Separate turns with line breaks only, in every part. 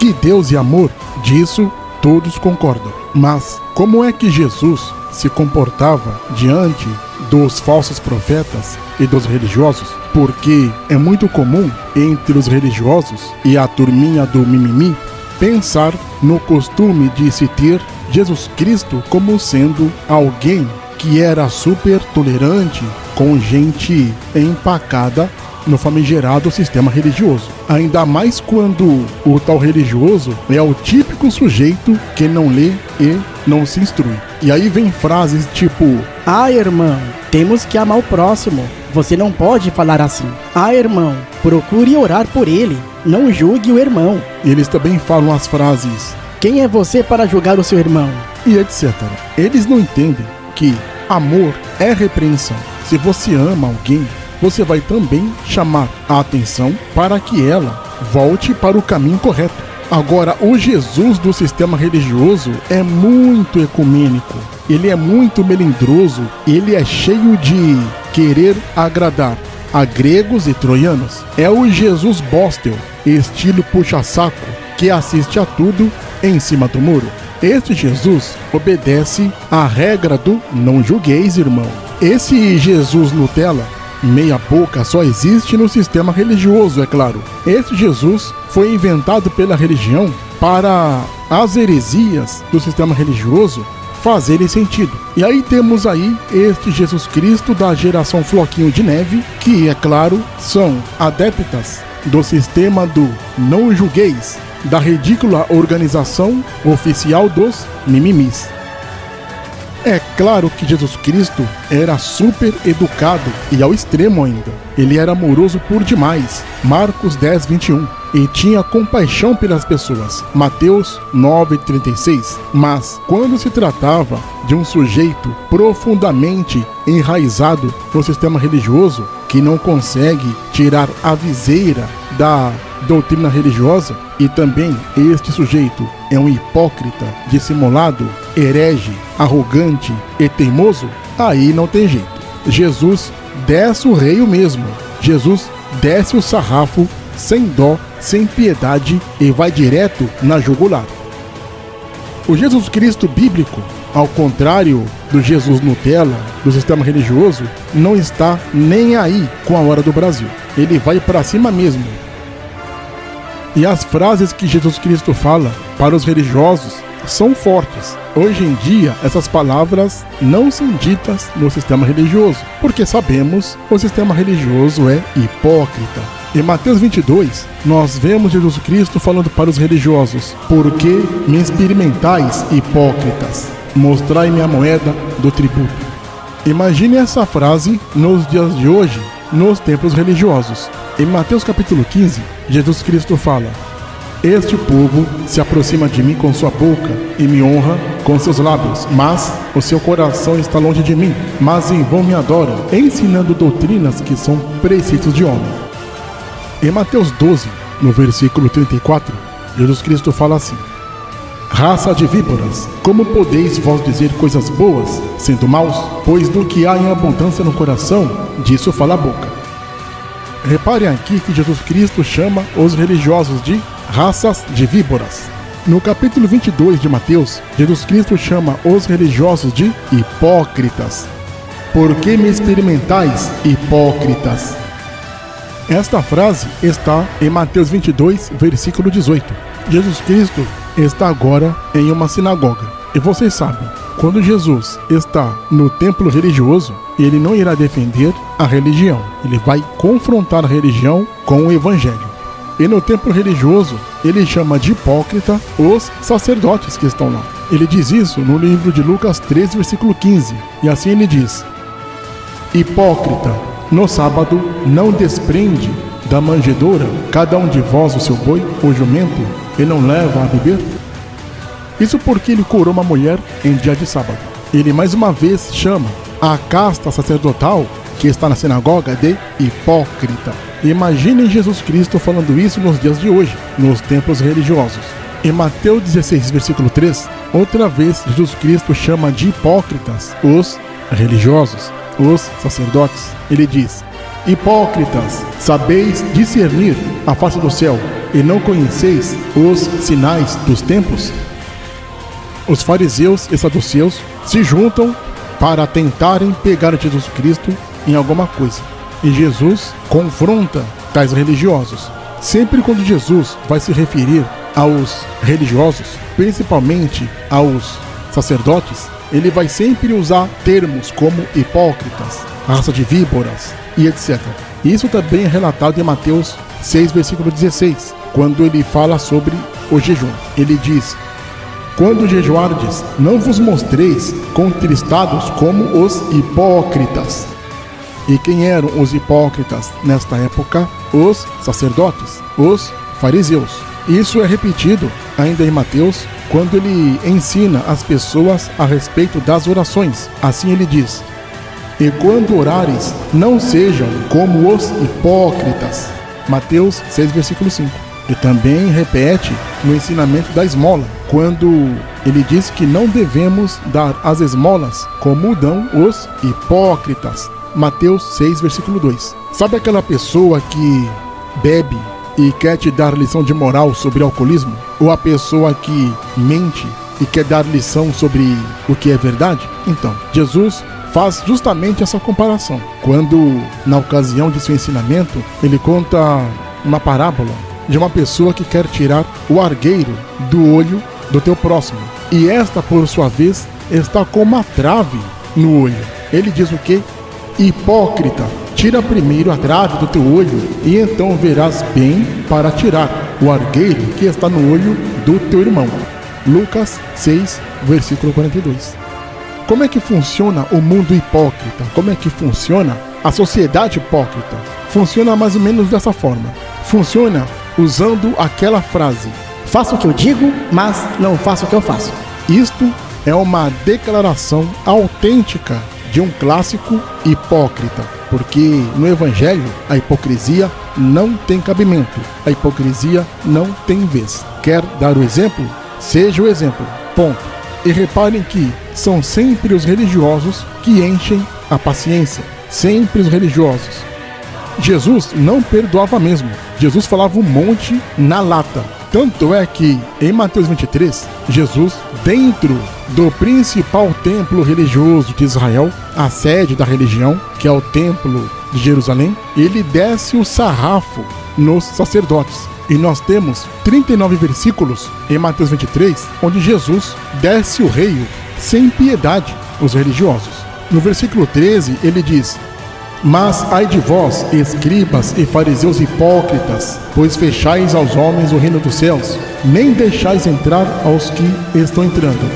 que Deus é amor, disso todos concordam. Mas como é que Jesus se comportava diante dos falsos profetas e dos religiosos? Porque é muito comum entre os religiosos e a turminha do mimimi pensar no costume de se ter Jesus Cristo como sendo alguém que era super tolerante com gente empacada no famigerado sistema religioso. Ainda mais quando o tal religioso é o típico sujeito que não lê e não se instrui. E aí vem frases tipo:
ah, irmão, temos que amar o próximo. Você não pode falar assim. Ah, irmão, procure orar por ele. Não julgue o irmão.
E eles também falam as frases:
quem é você para julgar o seu irmão?
E etc. Eles não entendem que amor é repreensão. Se você ama alguém, você vai também chamar a atenção para que ela volte para o caminho correto. Agora, o Jesus do sistema religioso é muito ecumênico, ele é muito melindroso, ele é cheio de querer agradar a gregos e troianos. É o Jesus Bostel, estilo puxa-saco, que assiste a tudo em cima do muro. Este Jesus obedece à regra do não julgueis, irmão. Esse Jesus Nutella meia boca só existe no sistema religioso, é claro. Esse Jesus foi inventado pela religião para as heresias do sistema religioso fazerem sentido. E aí temos aí este Jesus Cristo da geração Floquinho de Neve, que, é claro, são adeptas do sistema do não julgueis, da ridícula organização oficial dos mimimis. É claro que Jesus Cristo era super educado e ao extremo ainda. Ele era amoroso por demais, Marcos 10, 21, e tinha compaixão pelas pessoas, Mateus 9, 36. Mas quando se tratava de um sujeito profundamente enraizado no sistema religioso, que não consegue tirar a viseira da doutrina religiosa, e também este sujeito é um hipócrita, dissimulado, herege, arrogante e teimoso, aí não tem jeito. Jesus desce o reio mesmo. Jesus desce o sarrafo sem dó, sem piedade e vai direto na jugular. O Jesus Cristo bíblico, ao contrário do Jesus Nutella, do sistema religioso, não está nem aí com a hora do Brasil. Ele vai para cima mesmo. E as frases que Jesus Cristo fala para os religiosos são fortes. Hoje em dia, essas palavras não são ditas no sistema religioso, porque sabemos que o sistema religioso é hipócrita. Em Mateus 22, nós vemos Jesus Cristo falando para os religiosos: por que me experimentais, hipócritas? Mostrai-me a moeda do tributo. Imagine essa frase nos dias de hoje, nos templos religiosos. Em Mateus capítulo 15, Jesus Cristo fala: este povo se aproxima de mim com sua boca e me honra com seus lábios, mas o seu coração está longe de mim, mas em vão me adoram, ensinando doutrinas que são preceitos de homem. Em Mateus 12, no versículo 34, Jesus Cristo fala assim: raça de víboras, como podeis vós dizer coisas boas, sendo maus? Pois do que há em abundância no coração, disso fala a boca. Reparem aqui que Jesus Cristo chama os religiosos de raças de víboras. No capítulo 22 de Mateus, Jesus Cristo chama os religiosos de hipócritas. Por que me experimentais, hipócritas? Esta frase está em Mateus 22, versículo 18. Jesus Cristo está agora em uma sinagoga. E vocês sabem, quando Jesus está no templo religioso, ele não irá defender a religião. Ele vai confrontar a religião com o evangelho. E no templo religioso, ele chama de hipócrita os sacerdotes que estão lá. Ele diz isso no livro de Lucas 13, versículo 15. E assim ele diz: hipócrita, no sábado não desprende da manjedoura cada um de vós o seu boi ou jumento e não leva a beber? Isso porque ele curou uma mulher em dia de sábado. Ele mais uma vez chama a casta sacerdotal que está na sinagoga de hipócrita. Imaginem Jesus Cristo falando isso nos dias de hoje, nos templos religiosos. Em Mateus 16, versículo 3, outra vez Jesus Cristo chama de hipócritas os religiosos, os sacerdotes. Ele diz: hipócritas, sabeis discernir a face do céu, e não conheceis os sinais dos tempos? Os fariseus e saduceus se juntam para tentarem pegar Jesus Cristo em alguma coisa. E Jesus confronta tais religiosos. Sempre quando Jesus vai se referir aos religiosos, principalmente aos sacerdotes, ele vai sempre usar termos como hipócritas, raça de víboras e etc. Isso também é relatado em Mateus 6, versículo 16, quando ele fala sobre o jejum. Ele diz: quando jejuardes, não vos mostreis contristados como os hipócritas. E quem eram os hipócritas nesta época? Os sacerdotes, os fariseus. Isso é repetido ainda em Mateus, quando ele ensina as pessoas a respeito das orações. Assim ele diz: e quando orares, não sejam como os hipócritas. Mateus 6, versículo 5. E também repete no ensinamento da esmola, quando ele diz que não devemos dar as esmolas como dão os hipócritas. Mateus 6, versículo 2. Sabe aquela pessoa que bebe e quer te dar lição de moral sobre alcoolismo? Ou a pessoa que mente e quer dar lição sobre o que é verdade? Então, Jesus faz justamente essa comparação, quando, na ocasião de seu ensinamento, ele conta uma parábola de uma pessoa que quer tirar o argueiro do olho do teu próximo, e esta, por sua vez, está com uma trave no olho. Ele diz o quê? Hipócrita, tira primeiro a trave do teu olho, e então verás bem para tirar o argueiro que está no olho do teu irmão. Lucas 6, versículo 42. Como é que funciona o mundo hipócrita? Como é que funciona a sociedade hipócrita? Funciona mais ou menos dessa forma. Funciona usando aquela frase:
faço o que eu digo, mas não faço o que eu faço.
Isto é uma declaração autêntica de um clássico hipócrita, porque no Evangelho a hipocrisia não tem cabimento, a hipocrisia não tem vez. Quer dar o exemplo? Seja o exemplo. Ponto. E reparem que são sempre os religiosos que enchem a paciência. Sempre os religiosos. Jesus não perdoava mesmo. Jesus falava um monte na lata. Tanto é que, em Mateus 23, Jesus, dentro do principal templo religioso de Israel, a sede da religião, que é o templo de Jerusalém, ele desce o sarrafo nos sacerdotes. E nós temos 39 versículos em Mateus 23, onde Jesus desce o reio sem piedade aos religiosos. No versículo 13, ele diz: mas ai de vós, escribas e fariseus hipócritas, pois fechais aos homens o reino dos céus, nem deixais entrar aos que estão entrando.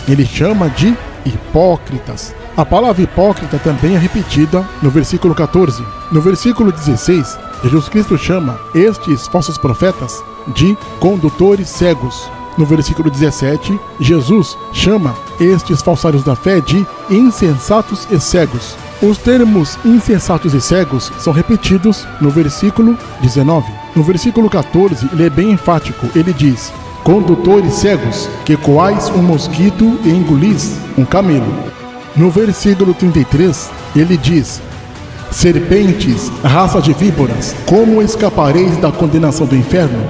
Ele chama de hipócritas. A palavra hipócrita também é repetida no versículo 14. No versículo 16, Jesus Cristo chama estes falsos profetas de condutores cegos. No versículo 17, Jesus chama estes falsários da fé de insensatos e cegos. Os termos insensatos e cegos são repetidos no versículo 19. No versículo 14, ele é bem enfático. Ele diz: condutores cegos, que coais um mosquito e engolis um camelo. No versículo 33, ele diz: serpentes, raça de víboras, como escapareis da condenação do inferno?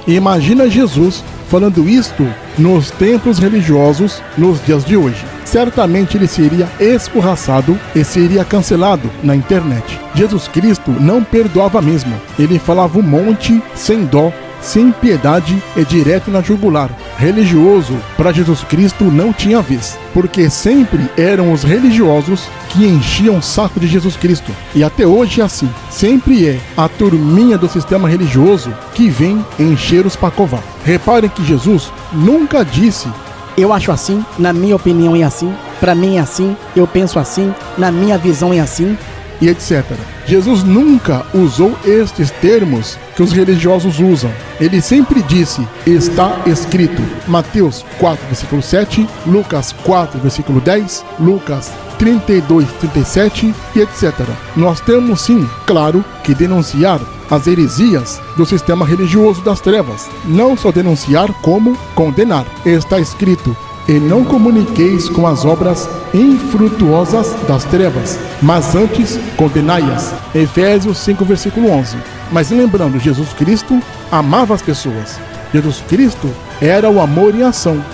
Imagina Jesus falando isto nos templos religiosos nos dias de hoje. Certamente ele seria escorraçado e seria cancelado na internet. Jesus Cristo não perdoava mesmo. Ele falava um monte sem dó, sem piedade e direto na jugular. Religioso para Jesus Cristo não tinha vez, porque sempre eram os religiosos que enchiam o saco de Jesus Cristo. E até hoje é assim. Sempre é a turminha do sistema religioso que vem encher os pacová. Reparem que Jesus nunca disse:
eu acho assim, na minha opinião é assim, pra mim é assim, eu penso assim, na minha visão é assim,
e etc. Jesus nunca usou estes termos que os religiosos usam. Ele sempre disse: está escrito. Mateus 4, versículo 7, Lucas 4, versículo 10, Lucas 32, 37 e etc. Nós temos sim, claro, que denunciar as heresias do sistema religioso das trevas. Não só denunciar, como condenar. Está escrito: e não comuniqueis com as obras infrutuosas das trevas, mas antes condenai-as. Efésios 5, versículo 11. Mas lembrando, Jesus Cristo amava as pessoas. Jesus Cristo era o amor em ação.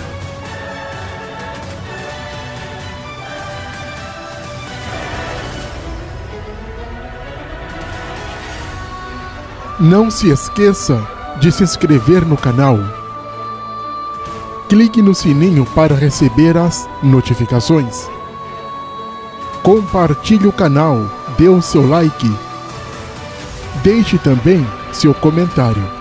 Não se esqueça de se inscrever no canal. Clique no sininho para receber as notificações. Compartilhe o canal, dê o seu like. Deixe também seu comentário.